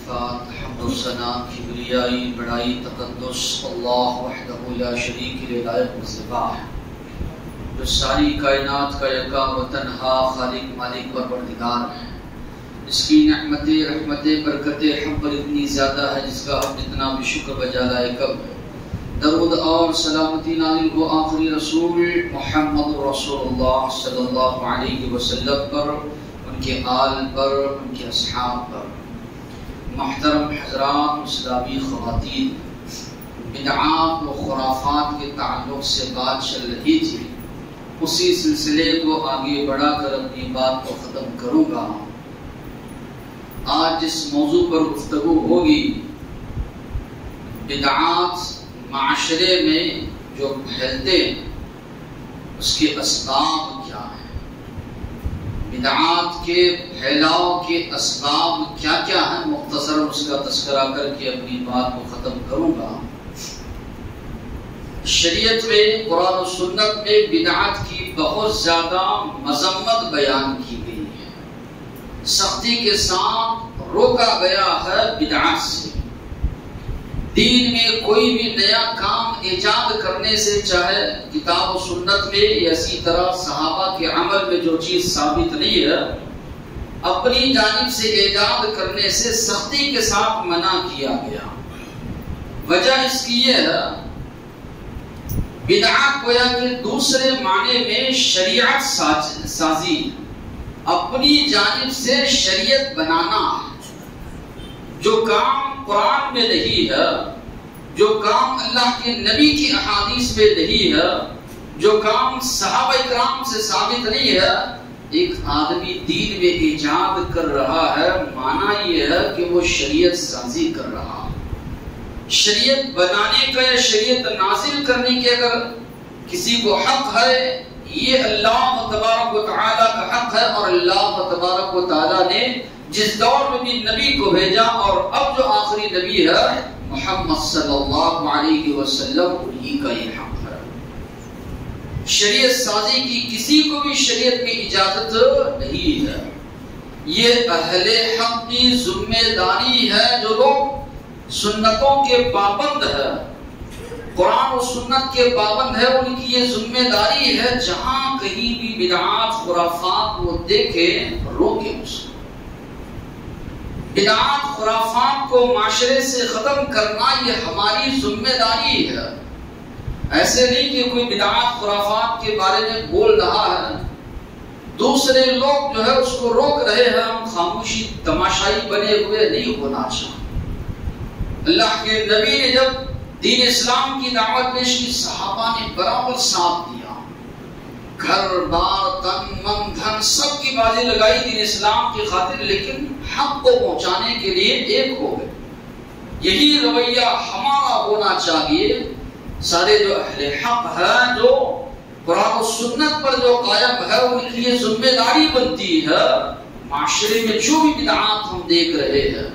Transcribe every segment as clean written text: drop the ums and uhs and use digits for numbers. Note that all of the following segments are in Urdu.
صفات حمد و ثنا کبریائی بڑائی تقدس اللہ وحدہ لا شریک لائق مصطفیٰ ہے، جو ساری کائنات کا یکا و تنہا خالق مالک پروردگار ہے۔ اس کی نعمتیں رحمتیں برکتیں ہم پر اتنی زیادہ ہے جس کا ہم اتنا بھی شکر بجا لائے کب ہے۔ درود اور سلامتی نازل ہو آخری رسول محمد رسول اللہ صلی اللہ علیہ وسلم پر، ان کے آل پر، ان کے اصحاب پر۔ محترم حضرات، اسلامی خواتین، بدعات و خرافات کے تعلق سے بات چل رہی تھی، اسی سلسلے کو آگے بڑھا کر اپنی بات کو ختم کروں گا۔ آج جس موضوع پر گفتگو ہوگی، بدعات معاشرے میں جو پھیلتے ہیں اس کے اسباب کیا ہیں، بدعات کے پھیلاؤ کے اسباب کیا کیا ہیں، مختصر اس کا تذکرہ کر کے اپنی بات کو ختم کروں گا۔ شریعت میں، قرآن و سنت میں بدعات کی بہت زیادہ مذمت بیان کی گئی ہے، سختی کے ساتھ روکا گیا ہے بدعات سے۔ دین میں کوئی بھی نیا کام ایجاد کرنے سے، چاہے کتاب و سنت میں یا اسی طرح صحابہ کے عمل میں جو چیز ثابت نہیں ہے، اپنی جانب سے ایجاد کرنے سے سختی کے ساتھ منع کیا گیا۔ وجہ اس کی یہ ہے، بدعات گویا کہ دوسرے معنی میں شریعت سازی، اپنی جانب سے شریعت بنانا ہے۔ جو کام قرآن میں نہیں ہے، جو کام اللہ کے نبی کی احادیث میں نہیں ہے، جو کام صحابہ اکرام سے ثابت نہیں ہے، ایک آدمی دین میں ایجاد کر رہا ہے، معنی یہ ہے کہ وہ شریعت سازی کر رہا ہے۔ شریعت بنانے کا یا شریعت نازل کرنے کے اگر کسی کو حق ہے، یہ اللہ تبارک و تعالیٰ کا حق ہے، اور اللہ تبارک و تعالیٰ نے جس دور میں بھی نبی کو بھیجا اور اب جو آخری نبی ہے محمد صلی اللہ علیہ وسلم، انہی کا یہ حق ہے۔ شریعت سازی کی کسی کو بھی شریعت میں اجازت نہیں ہے، یہ اہل حق کی ذمہ داری ہے۔ جو لوگ سنتوں کے پابند ہے، قرآن و سنت کے پابند ہے، ان کی یہ ذمہ داری ہے، جہاں کہیں بھی بدعات خرافات وہ دیکھیں، روکیں اس کو۔ بدعات خرافات کو معاشرے سے ختم کرنا یہ ہماری ذمہ داری ہے۔ ایسے نہیں کہ کوئی بدعات خرافات کے بارے میں بول رہا ہے، دوسرے لوگ جو ہے اس کو روک رہے ہیں، ہم خاموشی تماشائی بنے ہوئے نہیں ہونا چاہیے۔ اللہ کے نبی نے جب دین اسلام کی دعوت پیش کی، صحابہ نے برابر ساتھ دیا، گھر بار تن من دھن سب کی بازی لگائی دین اسلام کی خاطر، لیکن حق کو پہنچانے کے لیے ایک ہو گئے۔ یہی رویہ ہمارا ہونا چاہیے۔ سارے جو اہل حق ہیں، جو قرآن و سنت پر جو قائم ہے، ان کی یہ ذمہ داری بنتی ہے، معاشرے میں جو بھی بدعات ہم دیکھ رہے ہیں،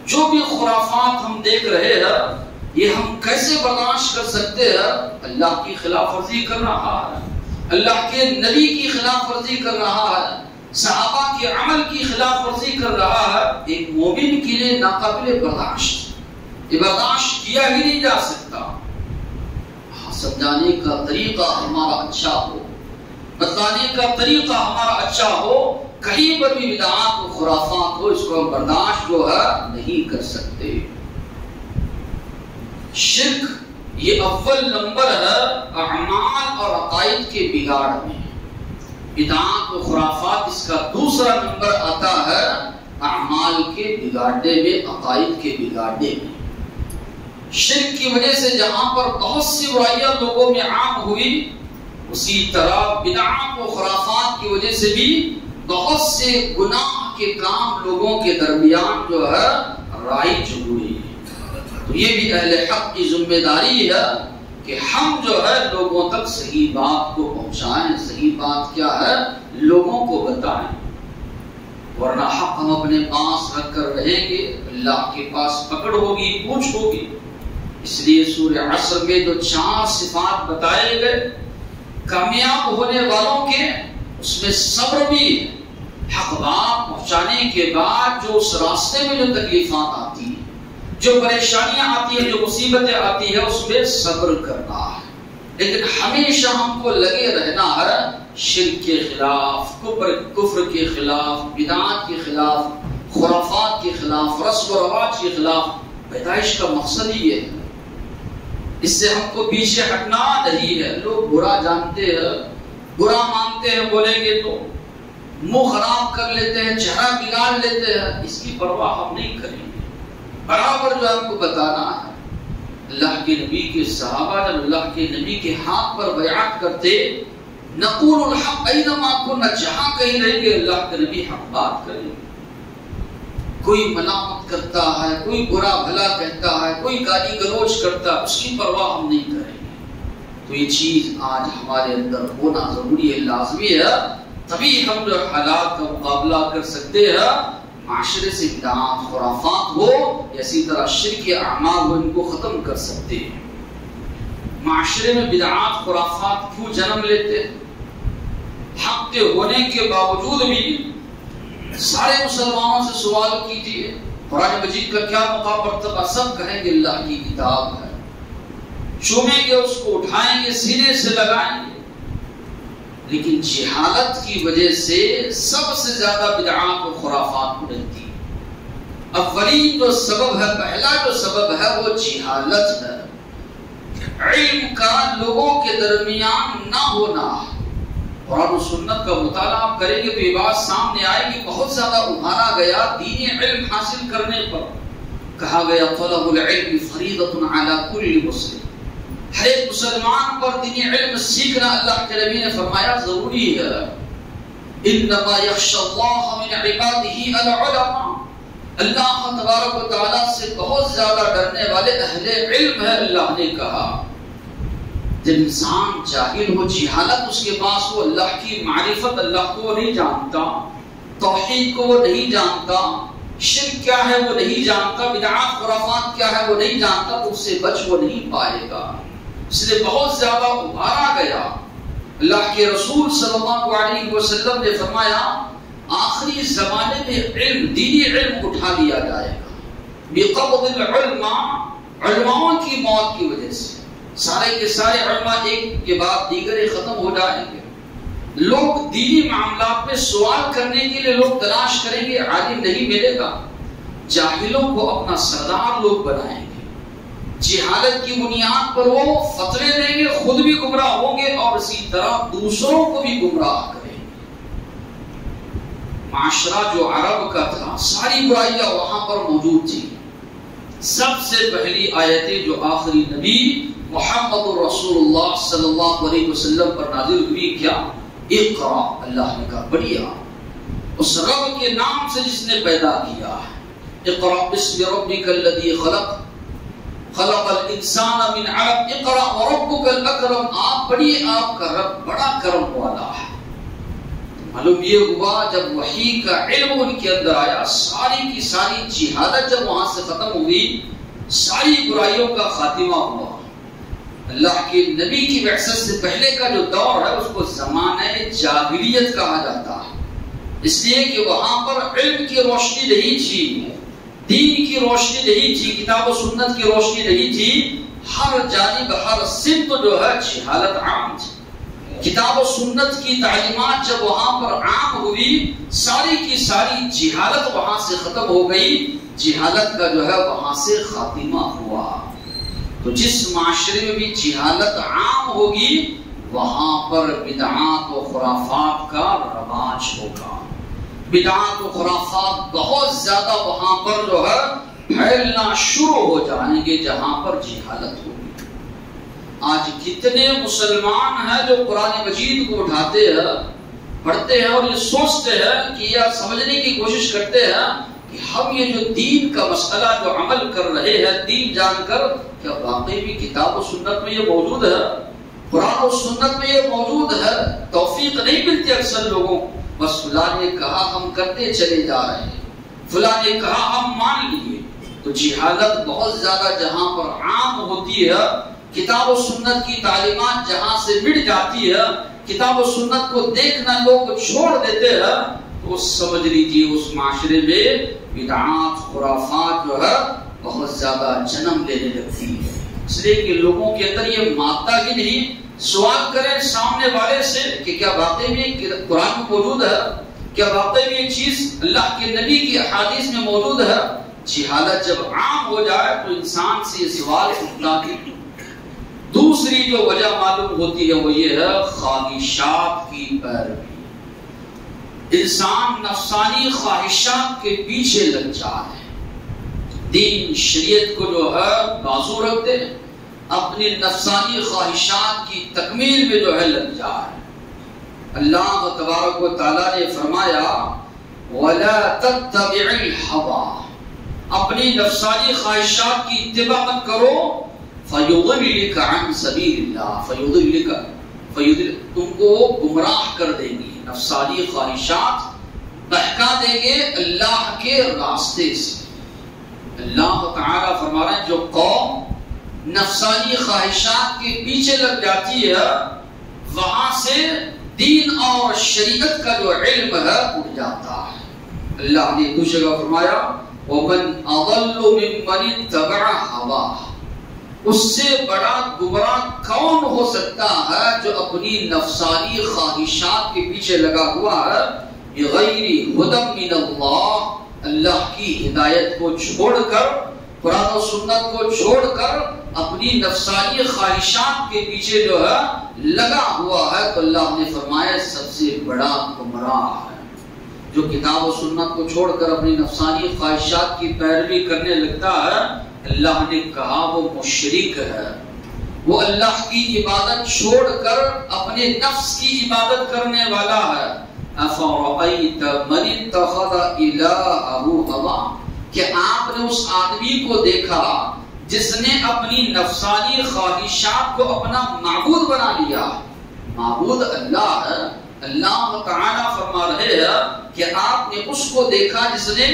جو بھی خرافات ہم دیکھ رہے ہیں، یہ ہم کیسے برداشت کر سکتے ہیں؟ اللہ کی خلاف ورزی کر رہا ہے، اللہ کے نبی کی خلاف ورزی کر رہا ہے، صحابہ کے عمل کی خلاف ورزی کر رہا ہے۔ ایک مومن کے لیے ناقابل برداشت، یہ برداشت کیا ہی نہیں جا سکتا۔ سمجھانے کا طریقہ ہمارا اچھا ہو، بتانے کا طریقہ ہمارا اچھا ہو، کہیں پر بھی بدعات و خرافات ہو، اس کو ہم برداشت جو ہے نہیں کر سکتے۔ شرک یہ اول نمبر ہے اعمال اور عقائد کے بگاڑ میں۔ بدعات و خرافات اس کا دوسرا نمبر آتا ہے اعمال کے بگاڑنے میں، عقائد کے بگاڑنے میں۔ شرک کی وجہ سے جہاں پر بہت سی برائیاں لوگوں میں عام ہوئی، اسی طرح بدعات و خرافات کی وجہ سے بھی بہت سے گناہ کے کام لوگوں کے درمیان جو ہے رائج ہوئی۔ تو یہ بھی اہل حق کی ذمہ داری ہے کہ ہم جو ہے لوگوں تک صحیح بات کو پہنچائیں۔ صحیح بات کیا ہے؟ لوگوں کو بتائیں، ورنہ حق ہم اپنے پاس رکھ کر رہیں گے، اللہ کے پاس پکڑ ہوگی، پوچھ ہوگی۔ اس لیے سورہ عصر میں جو 4 صفات بتائے گئے کامیاب ہونے والوں کے، اس میں صبر بھی ہے، حق بات پہنچانے کے بعد جو اس راستے میں جو تکلیفات آتی ہیں، جو پریشانیاں آتی ہیں، جو مصیبتیں آتی ہیں، اس میں صبر کرنا ہے. لیکن ہمیشہ ہم کو لگے رہنا ہے شرک کے خلاف، کفر کے خلاف، بدعات کے خلاف، خرافات کے خلاف، رسم و رواج کے خلاف. پیدائش کا مقصد ہی یہ ہے. اس سے ہم کو پیچھے ہٹنا نہیں ہے. لوگ برا جانتے ہیں، برا مانتے ہیں، بولیں گے تو منہ خراب کر لیتے ہیں، چہرہ بگاڑ لیتے ہیں. اس کی پرواہ ہم نہیں کریں گے. برابر جو ہم کو بتانا ہے، اللہ کے نبی کے صحابہ جب اللہ کے نبی کے ہاتھ پر بیعت کرتے، نقول الحق اینما کنا، جہاں کہیں رہیں گے اللہ کے نبی حق بات کریں گے. کوئی ملامت کرتا ہے، کوئی برا بھلا کہتا ہے، کوئی گالی گلوچ کرتا ہے، اس کی پرواہ ہم نہیں کریں گے. تو یہ چیز آج ہمارے اندر ہونا ضروری ہے، لازمی ہے. تبھی ہم جو حالات کا مقابلہ کر سکتے ہیں. معاشرے سے بدعات خرافات ہو یا اسی طرح شرک اعمال ہو، ان کو ختم کر سکتے ہیں. معاشرے میں بدعات خرافات کیوں جنم لیتے ہیں؟ حق کے ہونے کے باوجود بھی سارے مسلمانوں سے سوال کیجیے، قرآن مجید کا کیا مقام مرتبہ؟ سب کہیں گے اللہ کی کتاب ہے. چومیں گے، اس کو اٹھائیں گے، سینے سے لگائیں گے. لیکن جہالت کی وجہ سے سب سے زیادہ بدعات و خرافات بنتی. اولین جو سبب ہے، پہلا جو سبب ہے وہ جہالت ہے. علم کا لوگوں کے درمیان نہ ہونا. قرآن و سنت کا مطالعہ آپ کریں گے تو یہ بات سامنے آئے گی. بہت زیادہ ابھارا گیا دینی علم حاصل کرنے پر. کہا گیا طلب العلم فریضۃ علی کل مسلم، ہر ایک مسلمان پر دینی علم سیکھنا اللہ کے نبی نے فرمایا ضروری ہے. انما یخشی اللہ من عبادہ العلماء، اللہ تبارک و تعالیٰ سے بہت زیادہ ڈرنے والے اہل علم ہے. اللہ نے کہا جب انسان جاہل ہو، جہالت اس کے پاس ہو، اللہ کی معرفت، اللہ کو وہ نہیں جانتا، توحید کو وہ نہیں جانتا، شرک کیا ہے وہ نہیں جانتا، بدعات خرافات کیا ہے وہ نہیں جانتا، تو اس سے بچ وہ نہیں پائے گا. اس لیے بہت زیادہ ابھارا گیا. اللہ کے رسول صلی اللہ علیہ وسلم نے فرمایا آخری زمانے میں علم، دینی علم اٹھا لیا جائے گا. بقبض العلماء، علماؤں کی موت کی وجہ سے سارے کے سارے علماء ایک کے بعد دیگر ختم ہو جائیں گے. لوگ دینی معاملات میں سوال کرنے کے لیے لوگ تلاش کریں گے، عالم نہیں ملے گا. جاہلوں کو اپنا سردار لوگ بنائیں گے. جہالت کی بنیاد پر وہ فتوے دیں گے، خود بھی گمراہ ہوں گے اور اسی طرح دوسروں کو بھی گمراہ کریں گے. معاشرہ جو عرب کا تھا، ساری برائیاں وہاں پر موجود تھی. سب سے پہلی آیتیں جو آخری نبی محمد رسول اللہ صلی اللہ علیہ وسلم پر نازل ہوئی کیا؟ اقرا. اللہ نے کہا بڑھیا، اس رب کے نام سے جس نے پیدا کیا ہے. اقرا بسم ربک الذی خلق، خلق الانسان من علق، اقرا وربک الاکرم. آپ پڑھیے، آپ کا رب بڑا کرم والا ہے. معلوم یہ ہوا جب وحی کا علم ان کے اندر آیا، ساری کی ساری جہالت جب وہاں سے ختم ہوئی، ساری برائیوں کا خاتمہ ہوا. اللہ کے نبی کی بعثت سے پہلے کا جو دور ہے اس کو زمانہ جاہلیت کہا جاتا ہے. اس لیے کہ وہاں پر علم کی روشنی نہیں تھی، دین کی روشنی نہیں تھی، کتاب و سنت کی روشنی نہیں تھی. ہر جانب ہر سمت جو ہے جہالت عام تھی. کتاب و سنت کی تعلیمات جب وہاں پر عام ہوئی، ساری کی ساری جہالت وہاں سے ختم ہو گئی. جہالت کا جو ہے وہاں سے خاتمہ ہوا. تو جس معاشرے میں بھی جہالت عام ہوگی وہاں پر بدعات و خرافات کا رواج ہوگا. بدعات و خرافات بہت زیادہ وہاں پر جو ہے پھیلنا شروع ہو جائیں گے جہاں پر جہالت ہوگی. آج کتنے مسلمان ہیں جو قرآن مجید کو اٹھاتے ہیں، پڑھتے ہیں اور یہ سوچتے ہیں کہ یا سمجھنے کی کوشش کرتے ہیں کہ ہم یہ جو دین کا مسئلہ جو عمل کر رہے ہیں دین جان کر، کیا واقعی بھی کتاب و سنت میں یہ موجود ہے، قرآن و سنت میں یہ موجود ہے. توفیق نہیں ملتی اکثر لوگوں، بس فلاں نے کہا ہم کرتے چلے جا رہے ہیں، فلاں نے کہا ہم مان لیے. تو جہالت بہت زیادہ جہاں پر عام ہوتی ہے، کتاب و سنت کی تعلیمات جہاں سے مٹ جاتی ہے، کتاب و سنت کو دیکھنا لوگ چھوڑ دیتے ہیں، تو سمجھ لیجیے اس معاشرے میں بدعات خرافات جو ہے بہت زیادہ جنم لینے لگتی ہے، اس لیے کہ لوگوں کے اندر یہ مادہ ہی نہیں۔ سوال کریں سامنے والے سے کہ کیا واقعی میں قرآن میں موجود ہے، کیا واقعی میں یہ چیز اللہ کے نبی کی احادیث میں موجود ہے؟ جی حالت جب عام ہو جائے تو انسان سے یہ سوال اٹھتا ہے۔ دوسری جو وجہ معلوم ہوتی ہے وہ یہ ہے خواہشات کی پیروی۔ انسان نفسانی خواہشات کے پیچھے لگ جائے، دین شریعت کو جو ہے بازو رکھ دے، اپنی نفسانی خواہشات کی تکمیل میں جو ہے لگ جائے۔ اللہ تبارک و تعالیٰ نے فرمایا وَلَا تَتَّبِعِ الْهَوَىٰ، اپنی نفسانی خواہشات کی اتباع مت کرو، فَيُضِلِّكَ عَنْ سَبِيلِ اللَّهِ، تم کو گمراہ کر دیں گی، نفسانی خواہشات بہکا دیں گے اللہ کے راستے سے۔ اللہ تعالیٰ فرما رہے ہیں جو قوم نفسانی خواہشات کے پیچھے لگ جاتی ہے وہاں سے دین اور شریعت کا جو علم ہے اٹھ جاتا ہے۔ اللہ نے دوسری جگہ فرمایا وَمَنْ أَضَلُّ مِمَّنِ اتَّبَعَ هَوَاهُ، اس سے بڑا گمراہ کون ہو سکتا ہے جو اپنی نفسانی خواہشات کے پیچھے لگا ہوا ہے، بغیر ہدی من اللہ، اللہ کی ہدایت کو چھوڑ کر، قرآن و سنت کو چھوڑ کر اپنی نفسانی خواہشات کے پیچھے جو ہے لگا ہوا ہے، تو اللہ نے فرمایا سب سے بڑا گمراہ ہے۔ جو کتاب و سنت کو چھوڑ کر اپنی نفسانی خواہشات کی پیروی کرنے لگتا ہے، اللہ نے کہا وہ مشرک ہے، وہ اللہ کی عبادت چھوڑ کر اپنے نفس کی عبادت کرنے والا ہے۔ أَفَرَأَيْتَ مَنِ اتَّخَذَ إِلَٰهَهُ هَوَاهُ، کہ آپ نے اس آدمی کو دیکھا جس نے اپنی نفسانی خواہشات کو اپنا معبود بنا لیا۔ معبود اللہ ہے، اللہ تعالیٰ فرما رہے ہیں کہ آپ نے اس کو دیکھا جس نے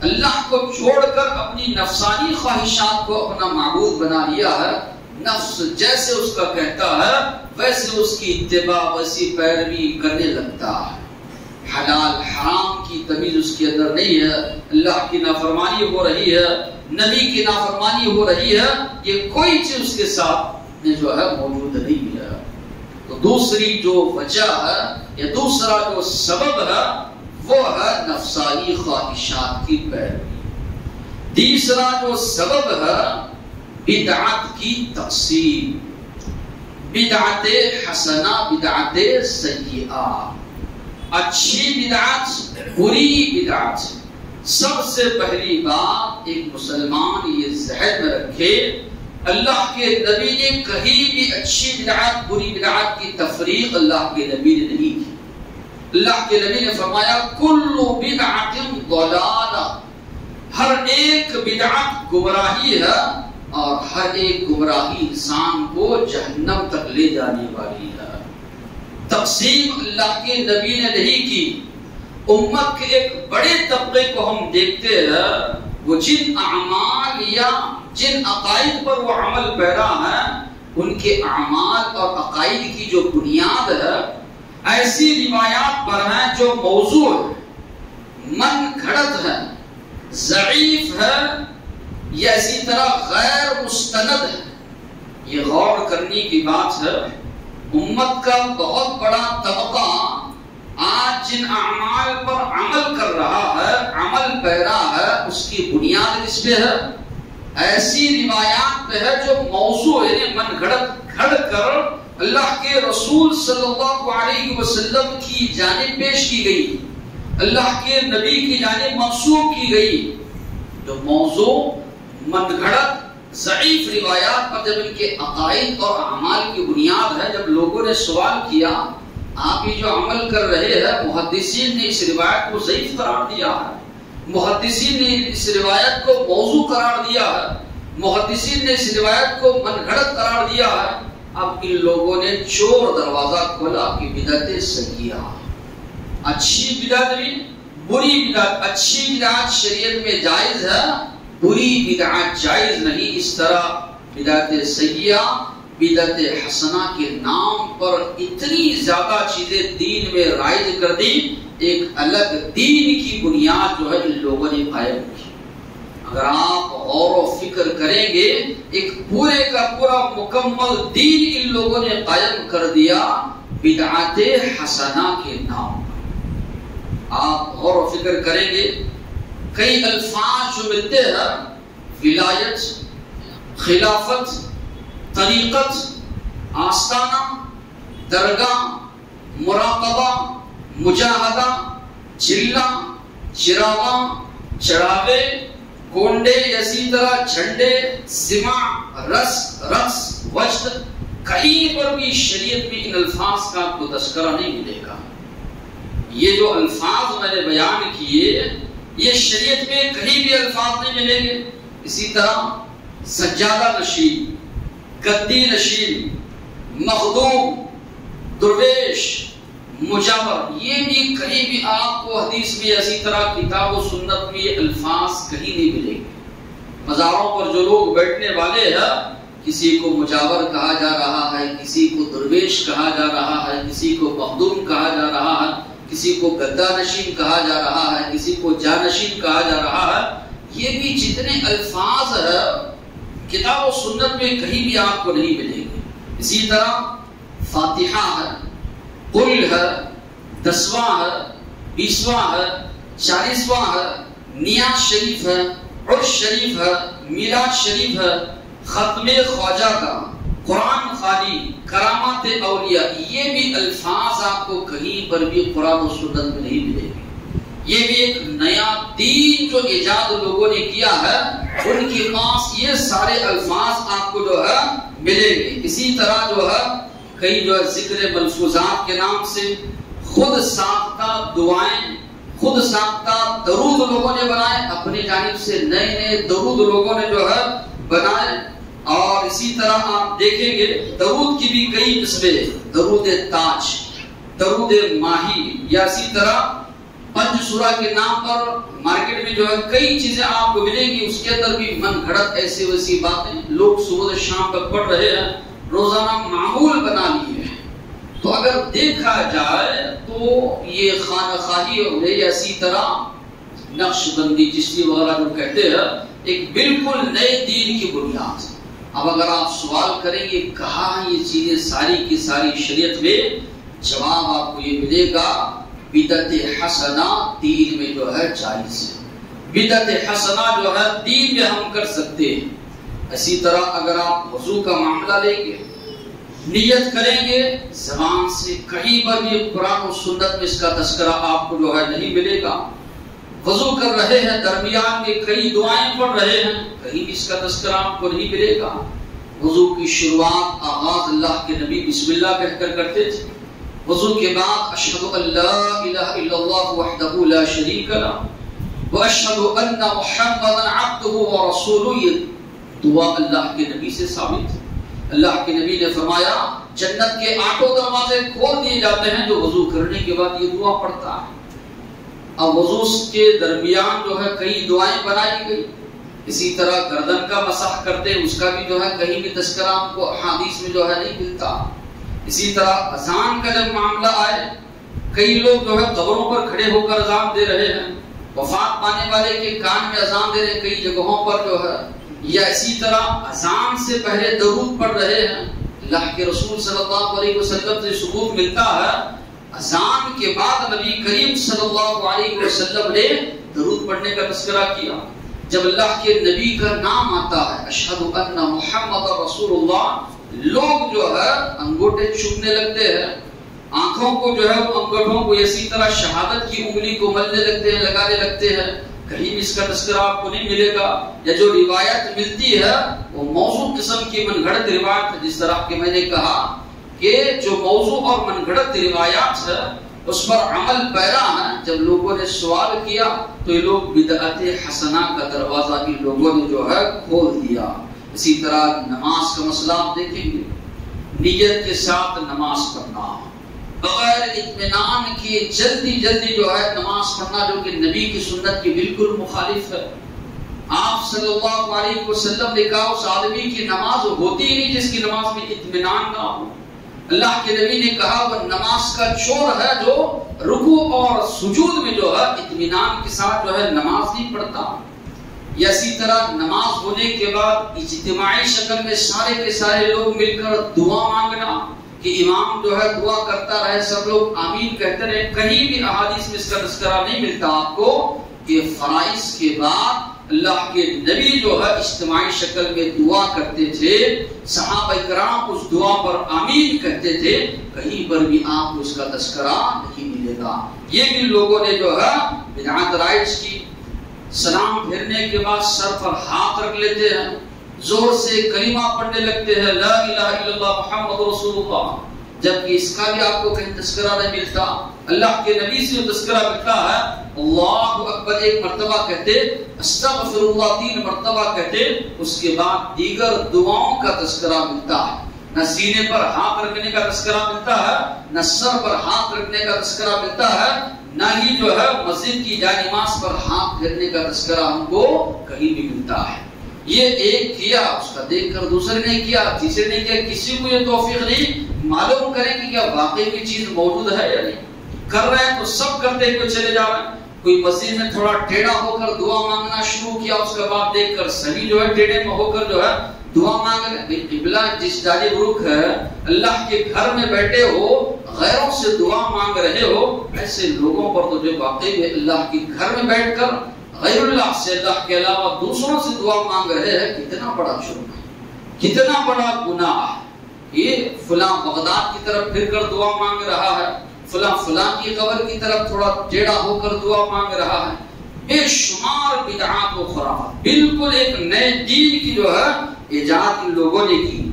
اللہ کو چھوڑ کر اپنی نفسانی خواہشات کو اپنا معبود بنا لیا ہے۔ نفس جیسے اس کا کہتا ہے ویسے اس کی اتباع، ویسی پیروی کرنے لگتا ہے۔ حلال حرام کی تمیز اس کے اندر نہیں ہے، اللہ کی نافرمانی ہو رہی ہے، نبی کی نافرمانی ہو رہی ہے، یہ کوئی چیز اس کے ساتھ جو ہے موجود نہیں ہے۔ تو دوسری جو وجہ ہے یا دوسرا جو سبب ہے وہ ہے نفسانی خواہشات کی پیروی۔ تیسرا جو سبب ہے بدعت کی تقسیم، بدعت حسنہ، بدعت سیئہ، اچھی بدعت، بری بدعت۔ سب سے پہلی بات ایک مسلمان یہ ذہن میں رکھے اللہ کے نبی نے کہیں بھی اچھی بدعت بری بدعت کی تفریق اللہ کے نبی نے نہیں کی۔ اللہ کے نبی نے فرمایا کل بدعت ضلالہ، ہر ایک بدعت گمراہی ہے اور ہر ایک گمراہی انسان کو جہنم تک لے جانے والی ہے۔ تقسیم اللہ کے نبی نے نہیں کی۔ امت کے ایک بڑے طبقے کو ہم دیکھتے ہیں، وہ جن اعمال یا جن عقائد پر وہ عمل پیرا ہیں، ان کے اعمال اور عقائد کی جو بنیاد ہے ایسی روایات پر ہیں جو موضوع ہے، من گھڑت ہے، ضعیف ہے، یا اسی طرح غیر مستند ہے۔ یہ غور کرنے کی بات ہے۔ امت کا بہت بڑا طبقہ آج جن اعمال پر عمل کر رہا ہے، عمل پیرا ہے، اس کی بنیاد اس پہ ہے، ایسی روایات پہ ہے جو موضوع یعنی من گھڑت گھڑ کر اللہ کے رسول صلی اللہ علیہ وسلم کی جانب پیش کی گئی، اللہ کے نبی کی جانب منسوب کی گئی۔ جو موضوع من گھڑت ضعیف روایات پر جب ان کے عقائد اور اعمال کی بنیاد ہے، جب لوگوں نے سوال کیا آپ یہ جو عمل کر رہے ہیں، محدثین نے اس روایت کو ضعیف قرار دیا ہے، محدثین نے اس روایت کو موضوع قرار دیا ہے، محدثین نے اس روایت کو من گھڑت قرار دیا ہے۔ اب ان لوگوں نے چور دروازہ کھولا کہ بدعت سیئہ، اچھی بدعت بھی بری بدعت، اچھی بدعت شریعت میں جائز ہے، بری بدعت جائز نہیں۔ اس طرح بدعت سیئہ، بدعت حسنہ کے نام پر اتنی زیادہ چیزیں دین میں رائج کر دی۔ ایک الگ دین کی بنیاد جو ہے ان لوگوں نے قائم کی. اگر آپ غور و فکر کریں گے ایک پورے کا پورا مکمل دین ان لوگوں نے قائم کر دیا بدعت حسنہ کے نام پر. آپ غور و فکر کریں گے کئی الفاظ جو ملتے ہیں ولایت، خلافت، طریقت، آستانہ، درگاہ، مراقبہ، مجاہدہ، چلہ، چراغاں، چراغے، کونڈے، اسی طرح جھنڈے، سماع، رقص، وجد، کہیں پر بھی شریعت میں ان الفاظ کا آپ کو تذکرہ نہیں ملے گا. یہ جو الفاظ میں نے بیان کیے یہ شریعت میں کہیں بھی الفاظ نہیں ملیں گے. اسی طرح سجادہ نشین، گدی نشین، مخدوم، درویش، مجاور، یہ بھی کہیں بھی آپ کو حدیث میں اسی طرح کتاب و سنت میں یہ الفاظ کہیں نہیں ملیں گے. مزاروں پر جو لوگ بیٹھنے والے ہیں کسی کو مجاور کہا جا رہا ہے، کسی کو درویش کہا جا رہا ہے، کسی کو مخدوم کہا جا رہا ہے، کسی کو گدا نشین کہا جا رہا ہے، کسی کو جانشین کہا جا رہا ہے. یہ بھی جتنے الفاظ ہیں کتاب و سنت میں کہیں بھی آپ کو نہیں ملیں گے. اسی طرح فاتحہ ہے، قل ہے، 10واں ہے، 20واں ہے، 40واں ہے، نیاز شریف ہے، عرش شریف ہے، میلاد شریف ہے، ختم خواجہ کا، قرآن خوانی، کرامات اولیاء، یہ بھی الفاظ آپ کو کہیں پر بھی قرآن و سنت میں نہیں ملیں گے. یہ بھی ایک نیا دین جو ایجاد لوگوں نے کیا ہے ان کے پاس یہ سارے الفاظ آپ کو جو ہے ملیں گے. اسی طرح جو ہے کئی جو ہے ذکر ملفوظات کے نام سے خود ساختہ دعائیں، خود ساختہ درود لوگوں نے بنائے، اپنی جانب سے نئے نئے درود لوگوں نے جو ہے بنائے. اور اسی طرح آپ دیکھیں گے درود کی بھی کئی قسمیں، درود تاج، درود ماہی، یا اسی طرح پنج سورہ کے نام پر مارکیٹ میں جو ہے کئی چیزیں آپ کو ملیں گی. اس کے اندر بھی من گھڑت ایسی ویسی باتیں لوگ صبح سے شام تک پڑھ رہے ہیں، روزانہ معمول بنا لیے ہیں. تو اگر دیکھا جائے تو یہ خانہ خواہی اور اسی طرح نقش بندی چشتی وغیرہ جو کہتے ہیں ایک بالکل نئے دین کی بنیاد. اب اگر آپ سوال کریں گے کہاں یہ چیزیں ساری کی ساری شریعت میں، جواب آپ کو یہ ملے گا بدعت حسنہ دین میں جو ہے جائز ہے. بدعت حسنہ جو ہے دین میں ہم کر سکتے ہیں. اسی طرح اگر آپ وضو کا معاملہ لیں گے، نیت کریں گے، زبان سے کہیں پر بھی قرآن و سنت میں اس کا تذکرہ آپ کو جو ہے نہیں ملے گا. وضو کر رہے ہیں، درمیان میں کئی دعائیں پڑھ رہے ہیں، کہیں بھی اس کا تذکرہ آپ کو نہیں ملے گا. وضو کی شروعات آغاز اللہ کے نبی بسم اللہ کہہ کر کرتے تھے. وضو کے بعد اشہد ان لا الہ الا اللہ وحدہ لا شریک لہ واشہد ان محمدا عبدہ ورسولہ، یہ دعا اللہ کے نبی سے ثابت ہے. اللہ کے نبی نے فرمایا جنت کے 8 دروازے کھول دیے جاتے ہیں جو وضو کرنے کے بعد یہ دعا پڑھتا ہے. اب وضو کے درمیان جو ہے کئی دعائیں بنائی گئی. اسی طرح گردن کا مسح کرتے اس کا بھی جو ہے کہیں بھی تذکرہ ہم کو حدیث میں جو ہے نہیں ملتا. اسی طرح اذان کا جب معاملہ آئے، کئی لوگ جو ہے قبروں پر کھڑے ہو کر اذان دے رہے ہیں، وفات پانے والے کے کان میں اذان دے رہے ہیں کئی جگہوں پر جو ہے، یا اسی طرح اذان سے پہلے درود پڑھ رہے ہیں. اللہ کے رسول صلی اللہ علیہ وسلم سے ثبوت ملتا ہے اذان کے بعد نبی کریم صلی اللہ علیہ وسلم نے درود پڑھنے کا تذکرہ کیا. جب اللہ کے نبی کا نام آتا ہے اشہد ان محمد رسول اللہ، لوگ جو ہے انگوٹھے چومنے لگتے ہیں، آنکھوں کو جو ہے انگوٹھوں کو اسی طرح شہادت کی انگلی کو ملنے لگتے ہیں، لگانے لگتے ہیں. کہیں بھی اس کا تذکرہ آپ کو نہیں ملے گا. یا جو روایت ملتی ہے وہ موضوع قسم کی من گھڑت روایت ہے. جس طرح کہ میں نے کہا کہ جو موضوع اور من گھڑت روایات ہے اس پر عمل پیرا ہے. جب لوگوں نے سوال کیا تو یہ لوگ بدعت حسنہ کا دروازہ بھی لوگوں نے جو ہے کھول دیا. اسی طرح نماز کا مسئلہ آپ دیکھیں گے، نیت کے ساتھ نماز پڑھنا، بغیر اطمینان کے جلدی جلدی جو ہے نماز پڑھنا، جو کہ نبی کی سنت کی بالکل مخالف ہے. آپ صلی اللہ علیہ وسلم نے کہا اس آدمی کی نماز ہوتی ہی نہیں جس کی نماز میں اطمینان نہ ہو. اللہ کے نبی نے کہا وہ نماز کا چور ہے جو رکوع اور سجود میں جو ہے اطمینان کے ساتھ جو ہے نماز نہیں پڑھتا، یا اسی طرح نماز ہونے کے بعد اجتماعی شکل میں سارے کے سارے لوگ مل کر دعا مانگنا کہ امام جو ہے دعا کرتا رہے، سب لوگ آمین کہتے رہے، کہیں بھی احادیث میں اس کا تذکرہ نہیں ملتا آپ کو کہ فرائض کے بعد اللہ کے نبی جو ہے اجتماعی شکل میں دعا کرتے تھے، صحابہ کرام اس دعا پر آمین کہتے تھے، کہیں پر بھی آپ کو اس کا تذکرہ نہیں ملے گا۔ یہ بھی لوگوں نے جو ہے بدعت رائج کی، سلام پھیرنے کے بعد سر پر ہاتھ رکھ لیتے ہیں، زور سے کلمہ پڑھنے لگتے ہیں، لا الہ الا اللہ محمد رسول اللہ، جبکہ اس کا بھی آپ کو کہیں تذکرہ نہیں ملتا۔ اللہ کے نبی سے تذکرہ ملتا ہے اللہ اکبر ایک مرتبہ کہتے، استغفر اللہ 3 مرتبہ کہتے، اس کے بعد دیگر دعاؤں کا تذکرہ ملتا ہے۔ نہ سینے پر ہاتھ رکھنے کا تذکرہ ملتا ہے، نہ سر پر ہاتھ رکھنے کا تذکرہ ملتا ہے، نہ ہی جو ہے مسجد کی جانماز پر ہاتھ پھیرنے کا تذکرہ ہم کو کہیں بھی ملتا ہے۔ یہ ایک کیا، اس کا دیکھ کر دوسرے نے کیا، تیسرے نے کیا، کسی کو یہ توفیق نہیں معلوم کریں کہ کیا واقعی میں چیز موجود ہے یا نہیں۔ کر رہے ہیں تو سب کرتے ہوئے چلے جا رہے ہیں، کوئی مسجد میں تھوڑا ٹیڑھا ہو کر دعا مانگنا شروع کیا، اس کے بعد دیکھ کر سبھی جو ہے ٹیڑھے میں ہو کر جو ہے دعا مانگ رہے ہیں۔ قبلہ جس جانب رخ ہے، اللہ کے گھر میں بیٹھے ہو، غیروں سے دعا مانگ رہے ہو، ایسے لوگوں پر تو جو واقعی میں اللہ کے گھر میں بیٹھ کر غیر اللہ سے، اللہ کے علاوہ دوسروں سے دعا مانگ رہے ہیں، کتنا بڑا جرم ہے، کتنا بڑا گناہ ہے۔ یہ فلاں بغداد کی طرف پھر کر دعا مانگ رہا ہے، فلاں فلاں کی قبر کی طرف تھوڑا ٹیڑھا ہو کر دعا مانگ رہا ہے، بے شمار بدعات و خرافات، بالکل ایک نئے دین کی جو ہے ایجاد ان لوگوں نے کی۔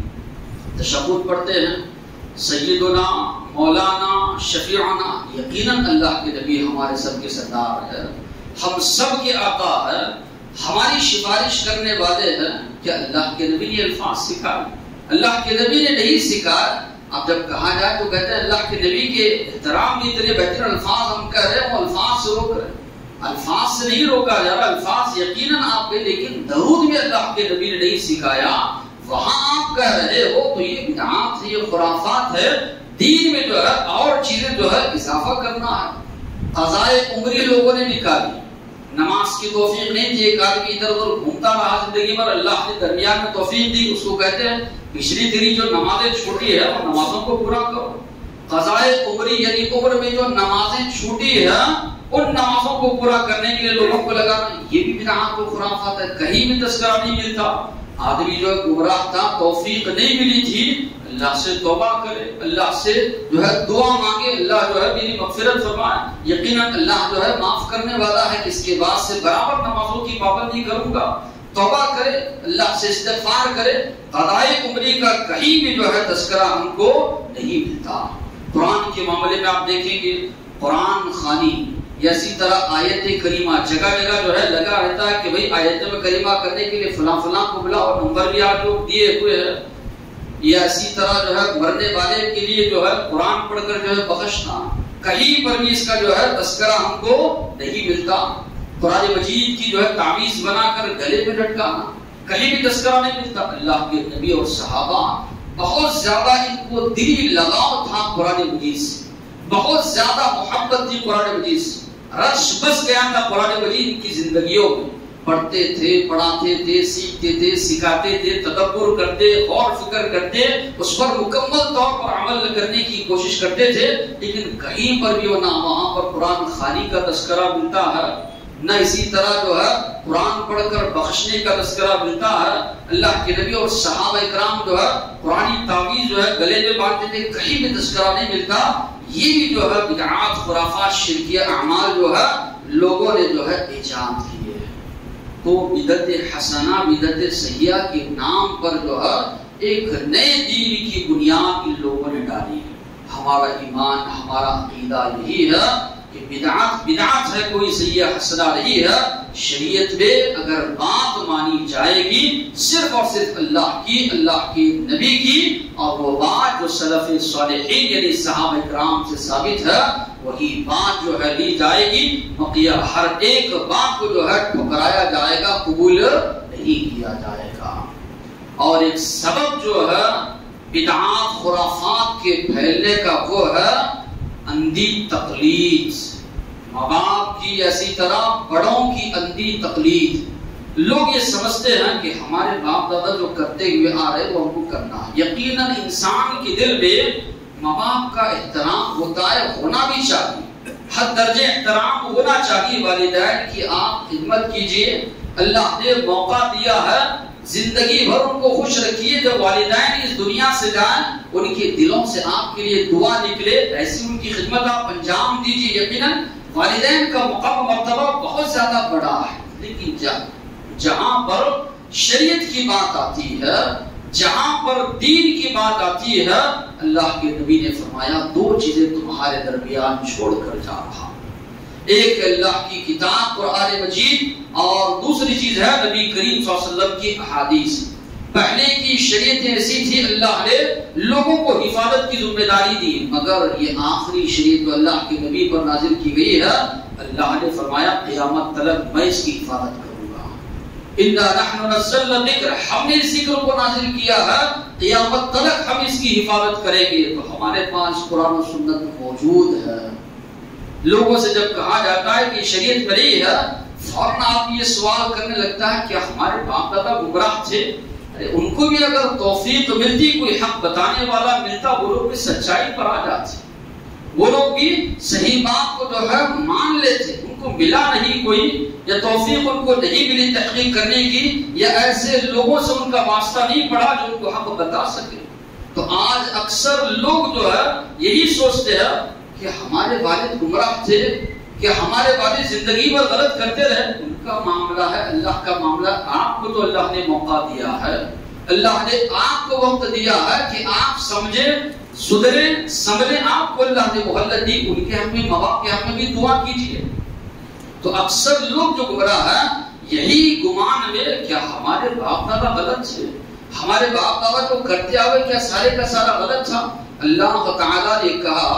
تشہد پڑھتے ہیں، سیدنا مولانا شفیعنا، یقیناً اللہ کے نبی ہمارے سب کے سردار ہے، ہم سب کے آقا ہے، ہماری سفارش کرنے والے ہیں، کہ اللہ کے نبی نے الفاظ سکھائے، اللہ کے نبی نے نہیں سکھائے۔ اب جب کہا جائے تو کہتے ہیں اللہ کے نبی کے احترام میں اتنے بہتر الفاظ ہم کہہ رہے ہیں، وہ الفاظ سے روک رہے ہیں، الفاظ سے نہیں روکا جا رہا، الفاظ یقیناً آپ کے، لیکن درود میں اللہ کے نبی نے نہیں سکھایا، وہاں آپ کہہ رہے ہو تو یہ بدعات ہے، یہ خرافات ہے، دین میں جو ہے اور چیزیں جو ہے اضافہ کرنا ہے۔ قضائے عمری لوگوں نے نکالی، نماز کی توفیق نہیں تھی، ایک آدمی ادھر ادھر گھومتا رہا زندگی پر، اللہ نے درمیان میں توفیق دی، اس کو کہتے ہیں پچھلی تیری جو نمازیں چھوٹی ہے وہ نمازوں کو پورا کرو۔ قضائے عمری یعنی عمر میں جو نمازیں چھوٹی ہیں ان نمازوں کو پورا کرنے کے لیے لوگوں کو لگانا، یہ بھی بدعات و خرافات ہے، کہیں بھی تذکرہ نہیں ملتا۔ آدمی جو ہے گمراہ تھا، توفیق نہیں ملی تھی، اللہ سے توبہ کرے، اللہ سے جو ہے دعا مانگے، اللہ جو ہے میری مغفرت فرمائے، یقیناً اللہ جو ہے معاف کرنے والا ہے، کہ اس کے بعد سے برابر نمازوں کی پابندی کروں گا، توبہ کرے، اللہ سے استغفار کرے۔ قضائے عمری کا کہیں بھی جو ہے تذکرہ ہم کو نہیں ملتا۔ قرآن کے معاملے میں آپ دیکھیں گے قرآن خوانی یا اسی طرح آیت کریمہ جگہ جگہ جو ہے لگا رہتا ہے کہ بھئی آیت کریمہ کرنے کے لیے فلاں فلاں کو بلا، اور نمبر بھی آپ لوگ دیے ہوئے ہیں، یا اسی طرح جو ہے مرنے والے کے لیے جو ہے قرآن پڑھ کر جو ہے بخشنا، کہیں پر بھی اس کا جو ہے تذکرہ ہم کو نہیں ملتا۔ قرآن مجید کی جو ہے تعویذ بنا کر گلے میں لٹکانا، کہیں بھی تذکرہ نہیں ملتا۔ اللہ کے نبی اور صحابہ بہت زیادہ ان کو دلی لگاؤ تھا قرآن مجید سے، بہت زیادہ محبت تھی قرآن مجید سے، رش بس گیا تھا قرآن مجید ان کی زندگیوں میں، پڑھتے تھے، پڑھاتے تھے، سیکھتے تھے، سکھاتے تھے، تدبر کرتے، غور فکر کرتے، اس پر مکمل طور پر عمل کرنے کی کوشش کرتے تھے، لیکن کہیں پر بھی نہ وہاں پر قرآن خوانی کا تذکرہ ملتا ہے، نہ اسی طرح جو ہے قرآن پڑھ کر بخشنے کا تذکرہ ملتا ہے۔ اللہ کے نبی اور صحابہ اکرام جو ہے قرآنی تعویذ جو ہے گلے میں باندھتے تھے، کہیں بھی تذکرہ نہیں ملتا۔ یہ بھی جو ہے بدعات، خرافات، شرکیہ اعمال جو ہے لوگوں نے جو ہے ایجاد کیے ہیں۔ تو بدعت حسنہ، بدعت سیئہ کے نام پر جو ہے ایک نئے دین کی بنیاد ان لوگوں نے ڈالی ہے۔ ہمارا ایمان، ہمارا عقیدہ یہی ہے کہ بدعت ہے، کوئی سیئہ حسنہ نہیں ہے۔ شریعت میں اگر بات مانی جائے گی صرف اور صرف اللہ کی، اللہ کے نبی کی، اور وہ بات جو سلف صالحین یعنی صحابہ کرام سے ثابت ہے وہی بات جو ہے لی جائے گی، بقیہ ہر ایک بات کو جو ہے ٹھکرایا جائے گا، قبول نہیں کیا جائے گا۔ اور ایک سبب جو ہے بدعات خرافات کے پھیلنے کا وہ ہے اندھی تقلید، ماں باپ کی اسی طرح بڑوں کی اندھی تقلید۔ لوگ یہ سمجھتے ہیں کہ ہمارے باپ دادا جو کرتے ہوئے آ رہے وہ ہم کو کرنا ہے۔ یقیناً انسان کے دل میں ماں باپ کا احترام ہوتا ہے، ہونا بھی چاہیے، حد درجے احترام ہونا چاہیے والدین کی آپ خدمت کیجئے۔ اللہ نے موقع دیا ہے، زندگی بھر ان کو خوش رکھیے۔ جب والدین اس دنیا سے جائیں ان کے دلوں سے آپ کے لیے دعا نکلے، ایسی ان کی خدمت آپ انجام دیجئے۔ یقیناً والدین کا مقام مرتبہ بہت زیادہ بڑا ہے، لیکن جہاں پر شریعت کی بات آتی ہے، جہاں پر دین کی بات آتی ہے، اللہ کے نبی نے فرمایا دو چیزیں تمہارے درمیان چھوڑ کر جا رہا، ایک اللہ کی کتاب قرآن مجید اور دوسری چیز ہے نبی کریم صلی اللہ علیہ وسلم کی احادیث۔ پہلے کی شریعتیں ایسی تھی، اللہ نے لوگوں کو حفاظت کی ذمہ داری دی، مگر یہ آخری شریعت جو اللہ کے نبی پر نازل کی گئی ہے، اللہ نے فرمایا قیامت تلک میں اس کی حفاظت کروں گا۔ اِنَّا نَحْنُ نَزَّلْنَا الذِّکْرَ، ہم نے اس ذکر کو نازل کیا ہے، قیامت تلک ہم اس کی حفاظت کریں گے۔ تو ہمارے پاس قرآن و سنت موجود ہے۔ لوگوں سے جب کہا جاتا ہے کہ شریعت بری ہے، فوراً آپ یہ سوال کرنے لگتا ہے کہ ہمارے باپ دادا گمراہ تھے، ان کو بھی اگر توفیق ملتی، کوئی حق بتانے والا ملتا، وہ لوگ بھی سچائی پر آ جاتے، وہ لوگ بھی صحیح بات کو جو ہے مان لیتے۔ ان کو ملا نہیں کوئی، یا توفیق ان کو نہیں ملی تحقیق کرنے کی، یا ایسے لوگوں سے ان کا واسطہ نہیں پڑا جو ان کو حق بتا سکے۔ تو آج اکثر لوگ جو ہے یہی سوچتے ہیں کہ ہمارے والد گمراہ تھے، کہ ہمارے والد زندگی میں غلط کرتے رہے، ان کا معاملہ ہے، اللہ کا معاملہ۔ آپ کو تو اللہ نے موقع دیا ہے، اللہ نے آپ کو وقت دیا ہے کہ آپ سمجھیں، سدھریں، سنبھلیں۔ آپ کو اللہ نے مہلت دی، ان کے حق میں، ماں باپ کے حق میں بھی دعا کیجیے۔ تو اکثر لوگ جو گمراہ ہیں یہی گمان میں کیا ہمارے باپ دادا غلط تھے، ہمارے باپ دادا کو کرتے آئے کیا سارے کا سارا غلط تھا۔ اللہ تعالیٰ نے کہا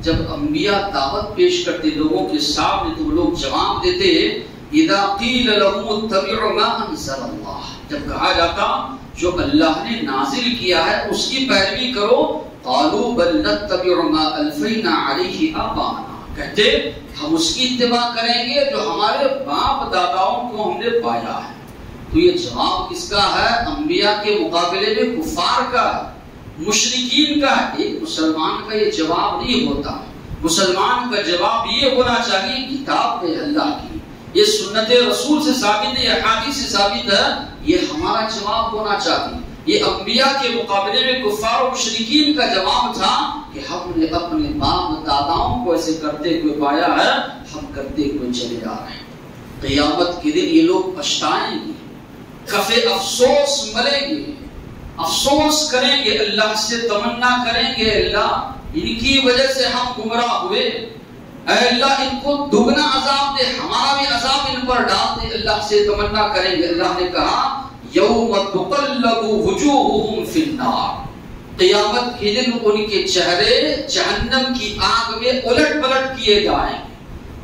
جب انبیاء دعوت پیش کرتے لوگوں کے سامنے تو لوگ جواب دیتے، اذا قیل لهم اتبعوا ما انزل اللہ، جب کہا جاتا جو اللہ نے نازل کیا ہے اس کی پیروی کرو، قالوا بل نتبع ما الفینا علیہ آباءنا، کہتے ہم اس کی اتباع کریں گے جو ہمارے باپ داداؤں کو ہم نے پایا ہے۔ تو یہ جواب کس کا ہے؟ انبیاء کے مقابلے میں کفار کا ہے، مشرکین کا ہے۔ ایک مسلمان کا یہ جواب نہیں ہوتا، مسلمان کا جواب یہ ہونا چاہیے کتاب میں اللہ کی، یہ سنت رسول سے ثابت ہے، یہ احادیث سے ثابت ہے، یہ ہمارا جواب ہونا چاہیے۔ یہ انبیاء کے مقابلے میں کفار و مشرکین کا جواب تھا کہ ہم نے اپنے باپ داداؤں کو ایسے کرتے ہوئے پایا ہے، ہم کرتے ہوئے چلے جا رہے ہیں۔ قیامت کے دن یہ لوگ پچھتائیں گے، کفے افسوس ملیں گے، افسوس کریں گے، اللہ سے تمنا کریں گے اللہ ان کی وجہ سے ہم گمراہ ہوئے، اے اللہ ان کو دگنا عذاب دے، ہمارا بھی عذاب ان پر ڈال دے، اللہ سے تمنا کریں گے۔ اللہ نے کہا یوم تقلب وجوہہم فی النار، قیامت کے دن ان کے چہرے جہنم کی آگ میں الٹ پلٹ کیے جائیں گے،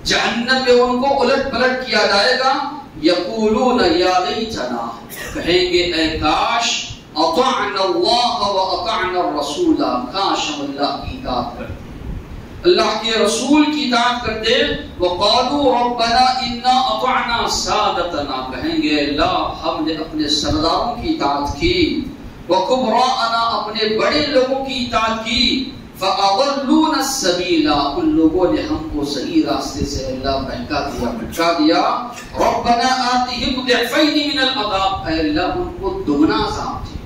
جہنم میں ان کو الٹ پلٹ کیا جائے گا۔ یقولون یا لیتنا، کہیں گے اے کاش اطعنا اللہ و اطعنا الرسول، کاش ہم اللہ کی اطاعت کرتے، اللہ کے رسول کی اطاعت کرتے۔ وقالوا ربنا انا اطعنا سادتنا، کہیں گے اللہ ہم نے اپنے سرداروں کی اطاعت کی، وکبراءنا، اپنے بڑے لوگوں کی اطاعت کی، فاضلونا السبیل، ان لوگوں نے ہم کو صحیح راستے سے اللہ بہکا دیا، بھٹکا دیا۔ ربنا آتهم ضعفین من العذاب، اے اللہ ان کو دگنا عذاب دے،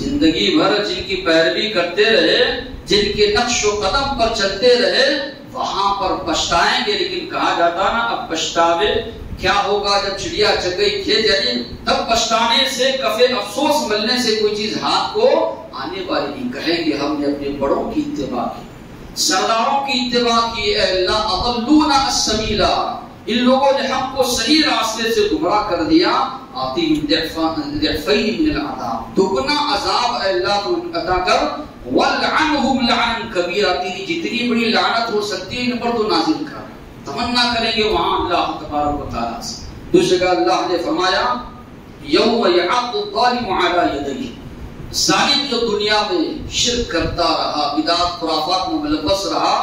زندگی بھر جن کی پیروی کرتے رہے، جن کے نقش و قدم پر چلتے رہے، وہاں پر پچھتائیں گے۔ لیکن کہا جاتا نا اب پچھتاوے کیا ہوگا جب چڑیا چگ گئی کھیت جانی، تب پچھتانے سے، کفے افسوس ملنے سے کوئی چیز ہاتھ کو آنے والی نہیں۔ کہیں گے ہم نے اپنے بڑوں کی اتباع کی، سرداروں کی اتباع کی، اے اللہ اضلونا السبیل، ان لوگوں نے ہم کو صحیح راستے سے گمراہ کر دیا۔ آتیہم ضعفین من العذاب، دگنا عذاب اے اللہ تو عطا کر، والعنہم لعنا کبیرہ، تیری جتنی بڑی لعنت ہو سکتی ہے ان پر تو نازل کر۔ تمنا کریں گے وہاں اللہ تبارک و تعالیٰ سے۔ دوسری جگہ اللہ نے فرمایا یوم یعض الظالم علی یدیہ، ظالم جو دنیا میں شرک کرتا رہا، بدعات خرافات میں ملبس رہا،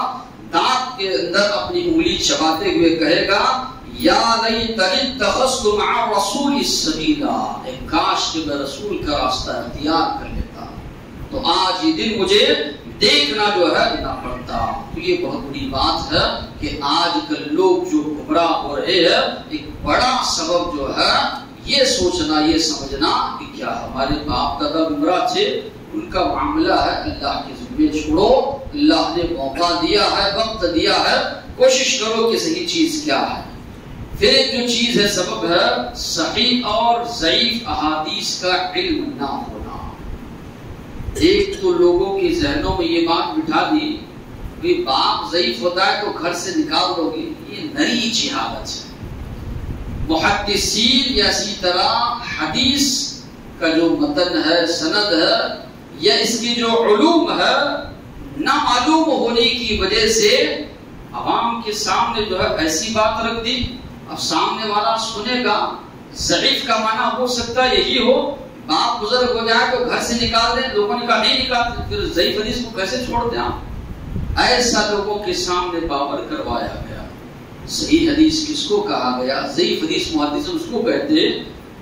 دانت کے اندر اپنی انگلی چباتے ہوئے کہے گا یا لیتنی اتخذت مع الرسول السبیلا، کاش کہ میں رسول کا راستہ اختیار کر لیتا، تو آج یہ دن مجھے دیکھنا جو ہے نہ پڑتا۔ تو یہ بہت بڑی بات ہے کہ آج کل لوگ جو گمراہ ہو رہے ہیں، ایک بڑا سبب جو ہے یہ سوچنا، یہ سمجھنا کہ کیا ہمارے باپ دادا گمراہ تھے، ان کا معاملہ ہے، اللہ کے ذمے چھوڑو، اللہ نے موقع دیا ہے، وقت دیا ہے، کوشش کرو کہ صحیح چیز کیا ہے۔ پھر ایک جو چیز ہے، سبب ہے صحیح اور ضعیف احادیث کا علم نہ ہونا۔ ایک تو لوگوں کے ذہنوں میں یہ بات بٹھا دی کہ باپ ضعیف ہوتا ہے تو گھر سے نکال دو گے، یہ نری جہالت ہے۔ محدثین یا اسی طرح حدیث کا جو متن ہے، سند ہے، یا اس کی جو علوم ہے، نہ معلوم ہونے کی وجہ سے عوام کے سامنے جو ہے ایسی بات رکھ دی، اب سامنے والا سنے گا۔ ضعیف کا معنی ہو سکتا ہے یہی ہو، باپ بزرگ ہو جائے تو گھر سے نکال دیں، لوگوں نے کہا نہیں نکالتے، پھر ضعیف حدیث کو کیسے چھوڑ دیں آپ؟ ایسا لوگوں کے سامنے باور کروایا گیا۔ صحیح حدیث کس کو کہا گیا؟ ضعیف حدیث محدث اس کو کہتے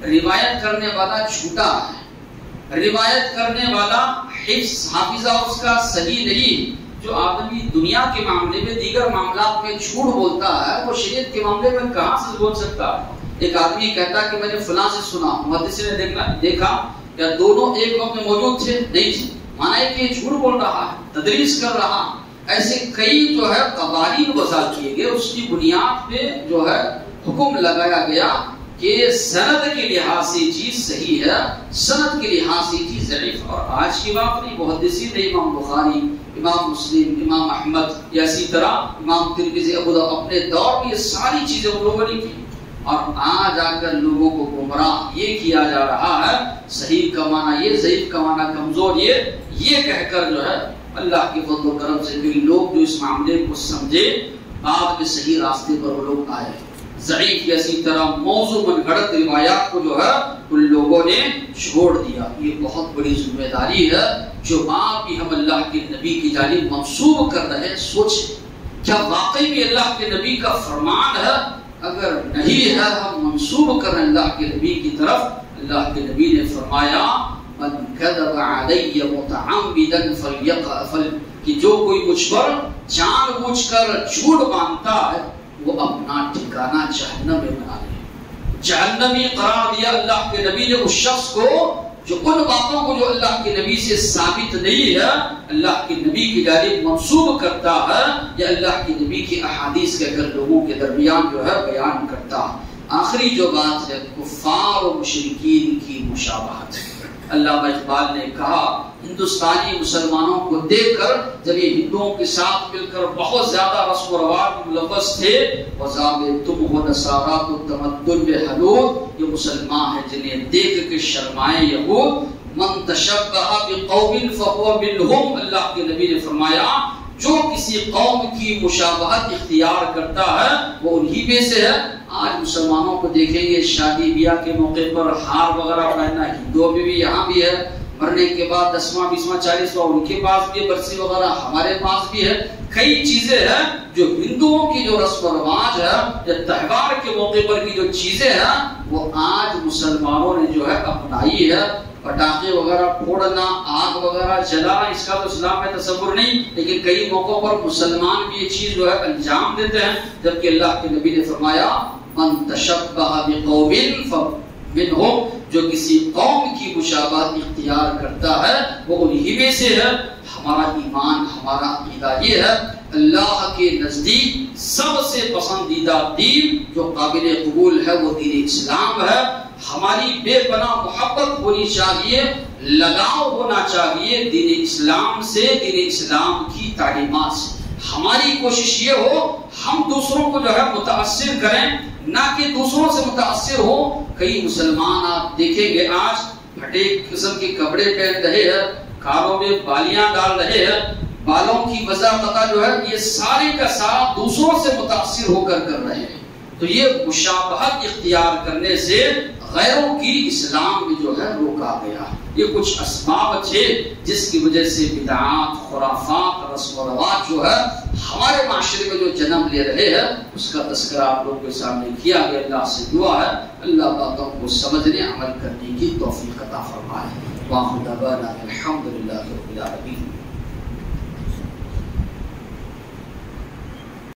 روایت کرنے والا جھوٹا ہے، روایت کرنے والا حافظہ اس کا صحیح نہیں۔ جو آدمی دنیا کے معاملے میں، دیگر معاملات میں جھوٹ بولتا ہے، وہ شریعت کے معاملے میں کہاں سے بول سکتا ہے؟ ایک آدمی کہتا کہ میں نے فلاں سے سنا، محدث نے دیکھا کیا دونوں ایک وقت میں موجود تھے؟ نہیں تھے، مانا ہے کہ یہ جھوٹ بول رہا ہے، تدریس کر رہا۔ ایسے کئی جو ہے قوانین وضع کیے گئے، اس کی بنیاد پہ جو ہے حکم لگایا گیا کہ سند کے لحاظ سے چیز صحیح ہے، سند کے لحاظ سے چیز ضعیف۔ اور آج کی بات نہیں، محدثین نے امام بخاری، امام مسلم، امام احمد، یا اسی طرح امام ترمذی، ابو داؤد، اپنے دور میں یہ ساری چیزیں ان لوگوں نے کی، اور آج آ کر لوگوں کو گمراہ یہ کیا جا رہا ہے، صحیح کا معنی یہ، ضعیف کا معنی کمزور یہ کہہ کر جو ہے اللہ کے فضل و کرم سے کئی لوگ جو اس معاملے کو سمجھے، بعد میں صحیح راستے پر وہ لوگ آئے۔ ضعیف یا اسی طرح موضوع من گھڑت روایات کو جو ہے ان لوگوں نے چھوڑ دیا۔ یہ بہت بڑی ذمہ داری ہے جو بات بھی ہم اللہ کے نبی کی جانب منسوب کر رہے ہیں، سوچیں کیا واقعی بھی اللہ کے نبی کا فرمان ہے؟ اگر نہیں ہے، ہم منسوب کر رہے ہیں اللہ کے نبی کی طرف۔ اللہ کے نبی نے فرمایا من کذب علی متعمدا فلیقل، کہ جو کوئی مجھ پر جان بوجھ کر جھوٹ باندھتا ہے وہ اپنا ٹھکانہ جہنم میں بنا لے۔ جہنمی قرار دیا اللہ کے نبی نے اس شخص کو جو ان باتوں کو جو اللہ کے نبی سے ثابت نہیں ہے، اللہ کے نبی کی جانب منسوب کرتا ہے، یا اللہ کے نبی کی احادیث کے اگر لوگوں کے درمیان جو ہے بیان کرتا ہے۔ آخری جو بات ہے کفار و مشرکین کی مشابہت۔ علامہ اقبال نے کہا ہندوستانی مسلمانوں کو دیکھ کر جب یہ ہندوؤں کے ساتھ مل کر بہت زیادہ رسم و رواج میں ملوث تھے، وَذَابِ تُمْ وَنَصَارَاتُ التَّمَدُّنِ بِحَلُودِ، یہ مسلمان ہیں جنہیں دیکھ کے شرمائے یہود۔ مَن تَشَبَّهَ بِقَوْمٍ فَهُوَ مِنْهُمْ، اللہ کے نبی نے فرمایا جو کسی قوم کی مشابہت اختیار کرتا ہے وہ انہی میں سے ہے۔ آج مسلمانوں کو دیکھیں گے شادی بیاہ کے موقع پر ہار وغیرہ پہننا، ہندوؤں میں بھی یہاں بھی ہے، مرنے کے بعد 10واں 20واں 40واں ان کے پاس بھی ہے، برسی وغیرہ ہمارے پاس بھی ہے۔ کئی چیزیں ہیں جو ہندوؤں کی جو رسم و رواج ہے یا تہوار کے موقع پر کی جو چیزیں ہیں وہ آج مسلمانوں نے جو ہے اپنائی ہے۔ پٹاخے وغیرہ پھوڑنا، آگ وغیرہ جلانا، اس کا تو اسلام میں تصور نہیں، لیکن کئی موقعوں پر مسلمان بھی یہ چیز جو ہے انجام دیتے ہیں، جبکہ اللہ کے نبی نے فرمایا من تشبہ بقوم فمنہم، جو کسی قوم کی مشابہت اختیار کرتا ہے وہ انہی میں سے ہے۔ ہمارا ایمان، ہمارا عقیدہ یہ ہے اللہ کے نزدیک سب سے پسندیدہ دین جو قابل قبول ہے وہ دین اسلام ہے۔ ہماری بے پناہ محبت ہونی چاہیے، لگاؤ ہونا چاہیے دین اسلام سے، دین اسلام کی تعلیمات سے۔ ہماری کوشش یہ ہو ہم دوسروں کو جو ہے متاثر کریں، نہ کہ دوسروں سے متاثر ہو۔ کئی مسلمان آپ دیکھیں گے آج پھٹے قسم کے کپڑے پہن رہے ہیں، کانوں میں بالیاں ڈال رہے ہیں، بالوں کی وضاحت جو ہے یہ سارے کا سارا دوسروں سے متاثر ہو کر رہے ہیں۔ تو یہ مشابہت اختیار کرنے سے غیروں کی اسلام میں جو ہے روکا گیا۔ یہ کچھ اسباب تھے جس کی وجہ سے بدعات، خرافات، رسم و رواج جو ہے ہمارے معاشرے میں جو جنم لے رہے ہیں، اس کا تذکرہ آپ لوگوں کے سامنے کیا گیا۔ اللہ سے دعا ہے اللہ باتوں کو سمجھنے، عمل کرنے کی توفیق عطا فرمائے۔ واخر دعوانا الحمدللہ رب العالمین۔